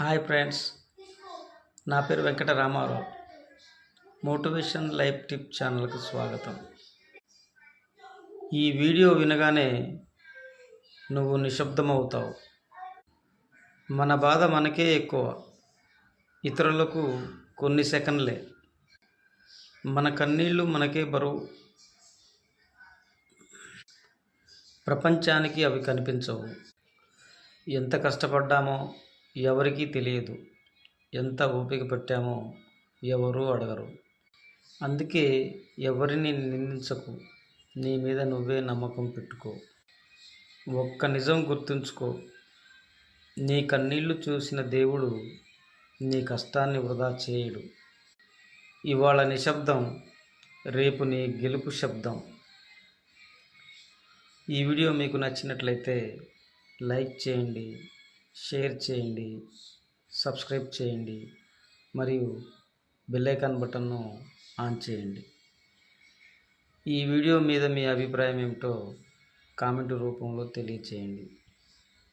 Hi friends, నా పేరు Venkata Ramarao. Motivation life tip ఛానల్కి స్వాగతం. ఈ వీడియో వినగానే నువ్వు నిశ్శబ్దమవుతావు. మన బాధ మనకే ఎక్కువ, ఇతరులకు కొన్ని సెకండ్లే. మన కన్నీళ్ళు మనకే బరువు, ప్రపంచానికి అవి కనిపించవు. ఎంత కష్టపడ్డామో ఎవరికీ తెలియదు, ఎంత ఓపిక పెట్టామో ఎవరూ అడగరు. అందుకే ఎవరిని నిందించకు, నీ మీద నువ్వే నమ్మకం పెట్టుకో. ఒక్క నిజం గుర్తుంచుకో, నీ కన్నీళ్లు చూసిన దేవుడు నీ కష్టాన్ని వృధా చేయడు. ఇవాళ నిశ్శబ్దం, రేపు నీ గెలుపు శబ్దం. ఈ వీడియో మీకు నచ్చినట్లయితే లైక్ చేయండి, షేర్ చేయండి, సబ్స్క్రైబ్ చేయండి మరియు బెల్ ఐకాన్ బటన్ను ఆన్ చేయండి. ఈ వీడియో మీద మీ అభిప్రాయం ఏమిటో కామెంట్ రూపంలో తెలియచేయండి.